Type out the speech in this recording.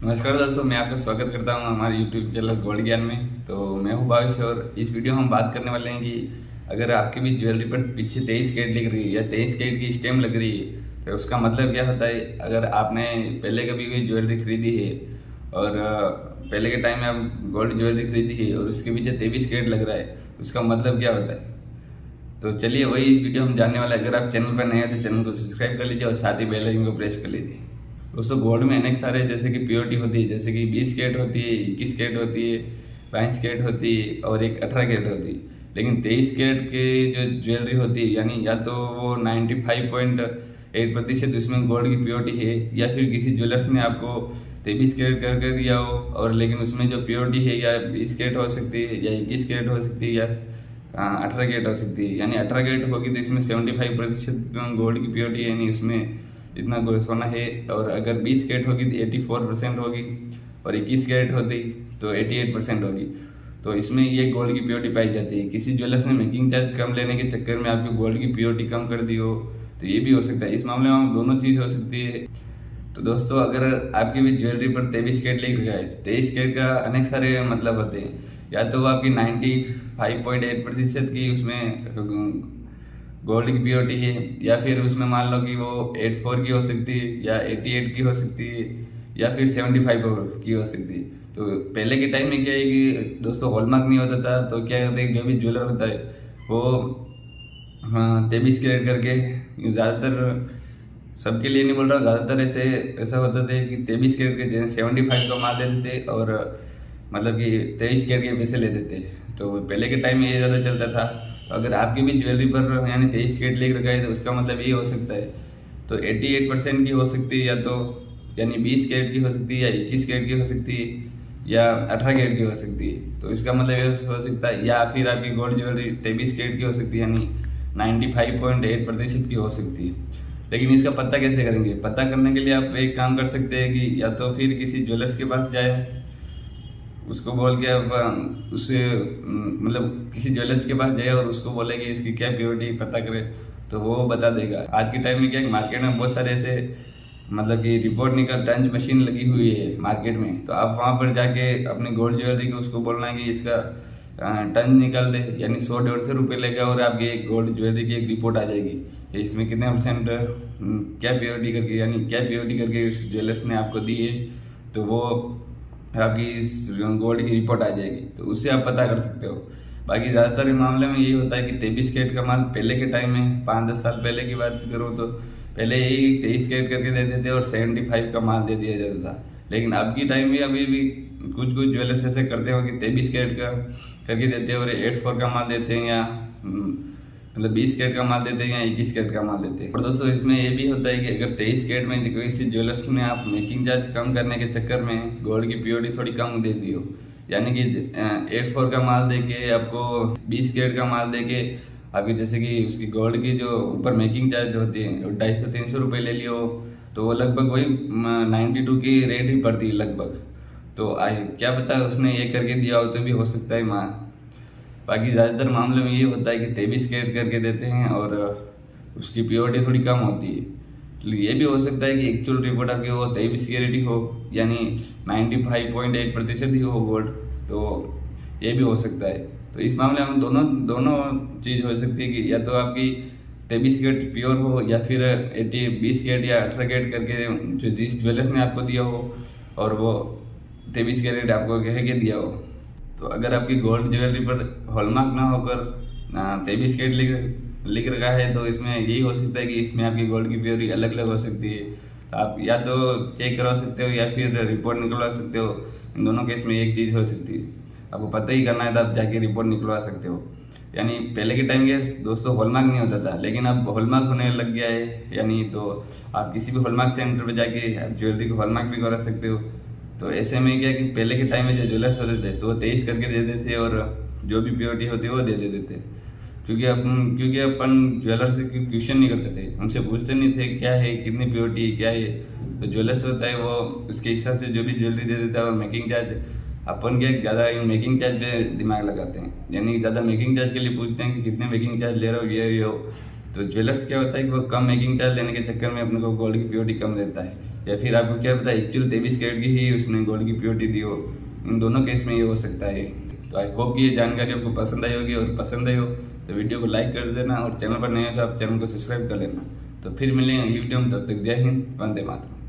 नमस्कार दोस्तों, मैं आपका स्वागत करता हूं हमारे YouTube चैनल गोल्ड ज्ञान में। तो मैं हूं भावेश और इस वीडियो में हम बात करने वाले हैं कि अगर आपकी भी ज्वेलरी पर पीछे 23 कैरेट लिख रही है या 23 कैरेट की स्टेम लग रही है तो उसका मतलब क्या होता है। अगर आपने पहले कभी कोई ज्वेलरी खरीदी है और पहले के टाइम में आप गोल्ड ज्वेलरी खरीदी है और उसके पीछे 23 कैरेट लग रहा है, उसका मतलब क्या होता है। तो चलिए वही इस वीडियो में जानने वाला है। अगर आप चैनल पर नए हैं तो चैनल को सब्सक्राइब कर लीजिए और साथ ही बेल आइकन को प्रेस कर लीजिए। दोस्तों, गोल्ड में अनेक सारे जैसे कि प्योरिटी होती है, जैसे कि 20 कैरेट होती है, 21 कैरेट होती है, 22 कैरेट होती है और एक 18 कैरेट होती है। लेकिन 23 कैरेट के जो ज्वेलरी होती है, यानी या तो वो 95.8% उसमें गोल्ड की प्योरिटी है, या फिर किसी ज्वेलर्स ने आपको 23 कैरेट करके दिया हो और लेकिन उसमें जो प्योरिटी है या 20 कैरेट हो सकती है या 21 कैरेट हो सकती है या 18 कैरेट हो सकती है। यानी 18 कैरेट होगी तो इसमें 75% गोल्ड की प्योरिटी है, यानी इसमें इतना सोना है। और अगर 20 कैरेट होगी तो 84% होगी और 21 कैरेट होती तो 88% होगी। तो इसमें ये गोल्ड की प्योरिटी पाई जाती है। किसी ज्वेलर्स ने मेकिंग चार्ज कम लेने के चक्कर में आपकी गोल्ड की प्योरिटी कम कर दी हो तो ये भी हो सकता है। इस मामले में दोनों चीज़ हो सकती है। तो दोस्तों, अगर आपकी भी ज्वेलरी पर 23 कैरेट लिख रहा है, 23 कैरेट का अनेक सारे मतलब होते हैं। या तो वो आपकी 95.8% की उसमें गोल्ड की प्योरिटी है, या फिर उसमें मान लो कि वो 84 की हो सकती है या 88 की हो सकती है या फिर 75 की हो सकती है। तो पहले के टाइम में क्या है कि दोस्तों हॉलमार्क नहीं होता था, तो क्या होता है जो भी ज्वेलर होता है वो 23 कैरेट करके, ज़्यादातर सबके लिए नहीं बोल रहा हूँ, ज़्यादातर ऐसा होता था कि 23 कैरेट के जैसे 75 का माल देते थे और मतलब कि 23 कैरेट के पैसे लेते थे। तो पहले के टाइम में ये ज़्यादा चलता था। तो अगर आपकी भी ज्वेलरी पर यानी 23 कैरेट लिख रखा है तो उसका मतलब ये हो सकता है। तो 88% की हो सकती है, या तो यानी 20 कैरेट की हो सकती है या 21 कैरेट की हो सकती है या 18 कैरेट की हो सकती है। तो इसका मतलब ये हो सकता है। या फिर आपकी गोल्ड ज्वेलरी 23 कैरेट की हो सकती है, यानी 95.8% की हो सकती है। लेकिन इसका पता कैसे करेंगे? पता करने के लिए आप एक काम कर सकते हैं कि या तो फिर किसी ज्वेलर्स के पास जाए, उसको बोल के आप उससे मतलब किसी ज्वेलर्स के पास जाए और उसको बोले कि इसकी क्या प्योरिटी पता करे, तो वो बता देगा। आज के टाइम में क्या है, मार्केट में बहुत सारे ऐसे मतलब कि रिपोर्ट निकल टंच मशीन लगी हुई है मार्केट में। तो आप वहाँ पर जाके अपनी गोल्ड ज्वेलरी को उसको बोलना है कि इसका टन निकाल दे, यानी 100-150 रुपये लेगा और आपकी एक गोल्ड ज्वेलरी की एक रिपोर्ट आ जाएगी इसमें कितने % क्या प्योरिटी करके, यानी क्या प्योरिटी करके उस ज्वेलर्स ने आपको दी है। तो वो आपकी गोल्ड की रिपोर्ट आ जाएगी, तो उससे आप पता कर सकते हो। बाकी ज़्यादातर मामले में यही होता है कि 23 कैरेट का माल पहले के टाइम में 5-10 साल पहले की बात करो तो पहले यही 23 कैरेट करके देते थे और 75 का माल दे दिया जाता था। लेकिन अब की टाइम में अभी भी कुछ ज्वेलर्स ऐसे करते हो कि 23 कैरेट का करके देते हैं और 84 का माल देते हैं, या मतलब 20 कैरेट का माल देते हैं या 21 कैरेट का माल देते हैं। और दोस्तों, इसमें ये भी होता है कि अगर 23 कैरेट में किसी ज्वेलर्स ने आप मेकिंग चार्ज कम करने के चक्कर में गोल्ड की प्योरिटी थोड़ी कम दे दी हो, यानी कि 84 का माल देके आपको 20 कैरेट का माल देके आपकी जैसे कि उसकी गोल्ड की जो ऊपर मेकिंग चार्ज होती है 250-300 रुपये ले लियो, तो वो लगभग वही 92 की रेट ही पड़ती है लगभग। तो क्या पता उसने ये करके दिया हो, तो भी हो सकता है माल। बाकी ज़्यादातर मामले में ये होता है कि 23 कैरेट करके देते हैं और उसकी प्योरिटी थोड़ी कम होती है। तो ये भी हो सकता है कि एक्चुअल रिपोर्ट आपकी वो 23 कैरेट ही हो, यानी 95.8% ही हो गोल्ड। तो ये भी हो सकता है। तो इस मामले में दोनों चीज़ हो सकती है कि या तो आपकी 23 कैरेट प्योर हो या फिर 20 कैरेट या 18 कैरेट करके जो जिस ज्वेलर्स ने आपको दिया हो और वो 23 कैरेट आपको कह के दिया हो। तो अगर आपकी गोल्ड ज्वेलरी पर हॉलमार्क ना होकर 23 कैरेट लिख रखा है तो इसमें यही हो सकता है कि इसमें आपकी गोल्ड की प्योरिटी अलग अलग हो सकती है। तो आप या तो चेक करवा सकते हो या फिर रिपोर्ट निकलवा सकते हो। इन दोनों केस में एक चीज़ हो सकती है। आपको पता ही करना है तो आप जाके रिपोर्ट निकलवा सकते हो। यानी पहले के टाइम के दोस्तों हॉलमार्क नहीं होता था, लेकिन अब हॉलमार्क होने लग गया है। यानी तो आप किसी भी हॉलमार्क सेंटर पर जाके आप ज्वेलरी को हॉलमार्क भी करा सकते हो। तो ऐसे में क्या कि पहले के टाइम में जो ज्वेलर्स होते थे तो वो 23 करके देते थे और जो भी प्योरिटी होती है वो दे देते थे। क्योंकि अपन ज्वेलर्स से क्वेश्चन नहीं करते थे, उनसे पूछते नहीं थे क्या है, कितनी प्योरिटी है, क्या है। तो ज्वेलर्स होता है वो उसके हिसाब से जो भी ज्वेलरी दे देता है। और मेकिंग चार्ज अपन क्या ज़्यादा मेकिंग चार्ज पे दिमाग लगाते हैं, यानी ज़्यादा मेकिंग चार्ज के लिए पूछते हैं कि कितने मेकिंग चार्ज ले रहा हो ये हो। तो ज्वेलर्स क्या होता है कि वो कम मेकिंग चार्ज लेने के चक्कर में अपने को गोल्ड की प्योरिटी कम देता है। या फिर आपको क्या पता एक्चुअल 23 कैरेट की ही उसने गोल्ड की प्योरिटी दी हो। इन दोनों केस में ये हो सकता है। तो आई होप कि ये जानकारी आपको पसंद आई होगी, और पसंद आई हो तो वीडियो को लाइक कर देना, और चैनल पर नए हो तो आप चैनल को सब्सक्राइब कर लेना। तो फिर मिलेंगे अगली वीडियो में, तब तक जय हिंद, वंदे मातरम।